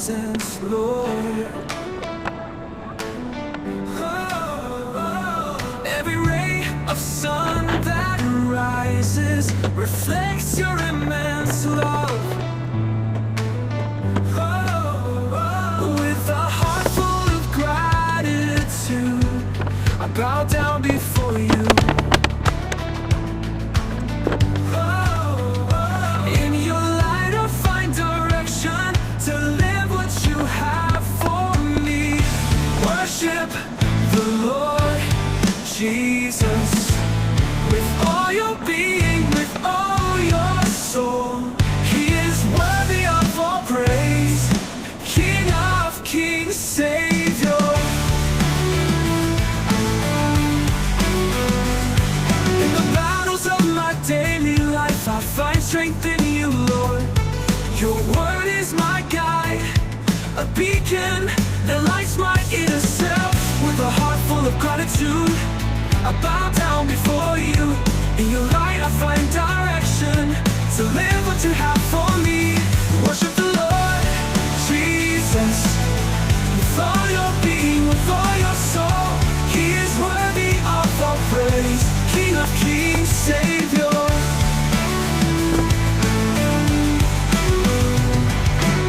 presence, Lord. Every ray of sun that rises reflects your immense love. With a heart full of gratitude, I bow down before you. In your light I find direction to live what you have for me. Worship the Lord Jesus with all your being, with all your soul. He is worthy of all praise, King of kings, Savior. In the battles of my daily life, I find strength in you, Lord. Your word is my guide, a beacon that lights my inner self. With a heart full of gratitude, I bow down before you. In your light I find direction to live what you have for me. Worship the Lord Jesus with all your being, with all your soul. He is worthy of all praise, King of kings, Savior.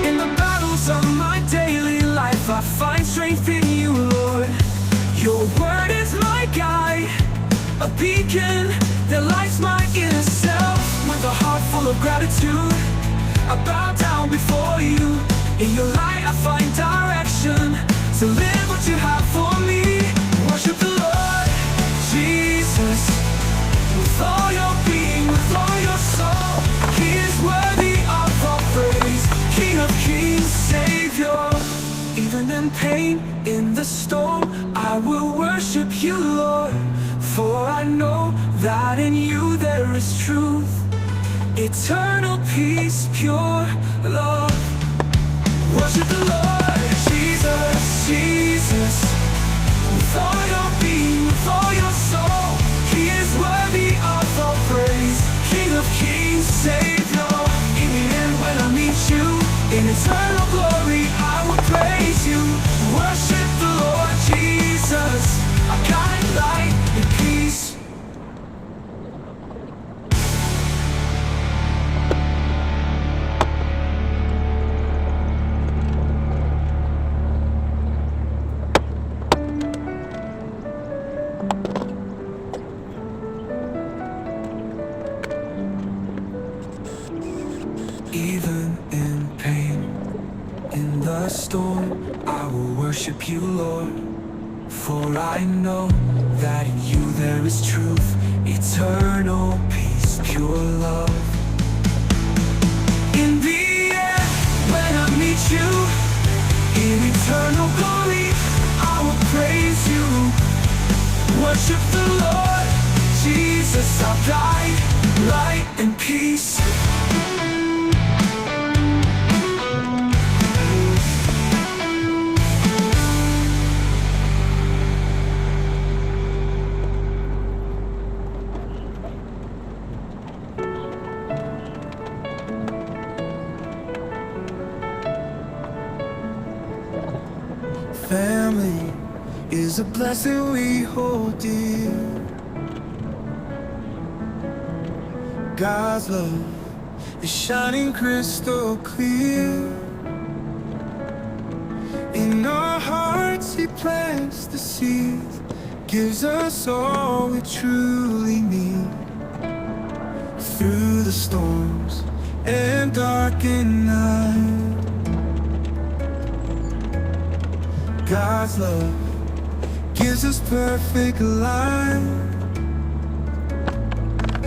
In the battles of my daily life, I find strength in you, Lord. Your word is my guide, a beacon that lights my inner self. With a heart full of gratitude, I bow down before you. In your light I find direction to live what you have for me. Worship the Lord Jesus with all your being, with all your soul. He is worthy of all praise, King of kings, Savior. Even in pain, in the storm, I will worship you, Lord. For I know that in you there is truth, eternal peace, pure love. Worship the Lord Jesus, Jesus with all your being, with all your soul. He is worthy of all praise, King of kings, Savior. In the end when I meet you, in eternal glory I will praise you. Worship the Lord Jesus, our guide, light, and peace. Even in pain, in the storm, I will worship you, Lord. For I know that in you there is truth, eternal peace, pure love. In the end, when I meet you, in eternal glory, I will praise you. Worship the Lord Jesus, our guide, light, and peace. Family is a blessing we hold dear. God's love is shining crystal clear. In our hearts He plants the seeds, gives us all we truly need. Through the storms and darkened night, God's love gives us perfect life.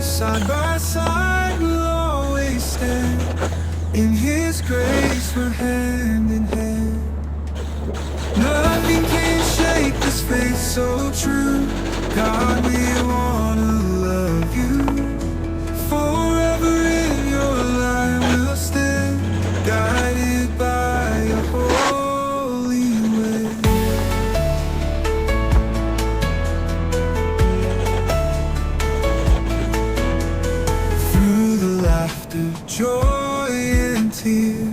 Side by side we'll always stand. In His grace we're hand in hand. Nothing can shake this faith so true. God, we wanna love you. Forever in your light we'll stand, guided by your holy way. Through the laughter, joy and tears,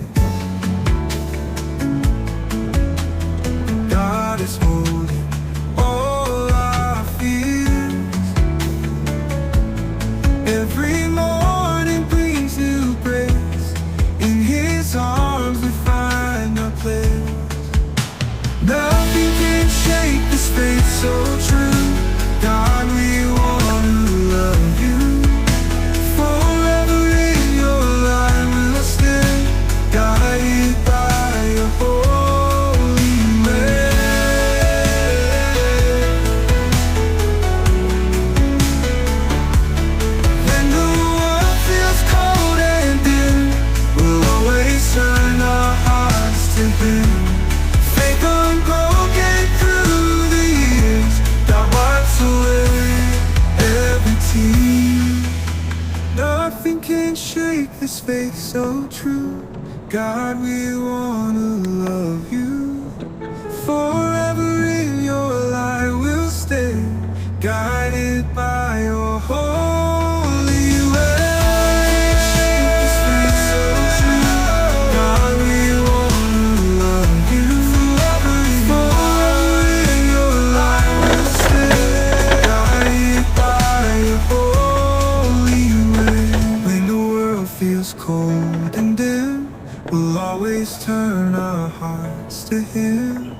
hearts to Him.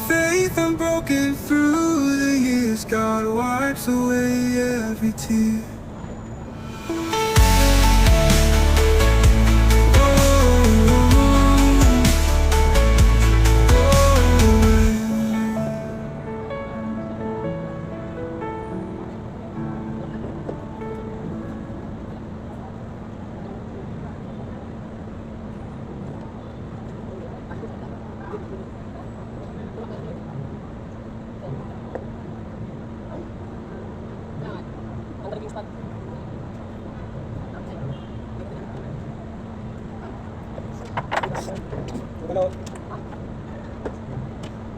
Faith unbroken through the years, God wipes away every tear.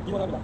Gimana?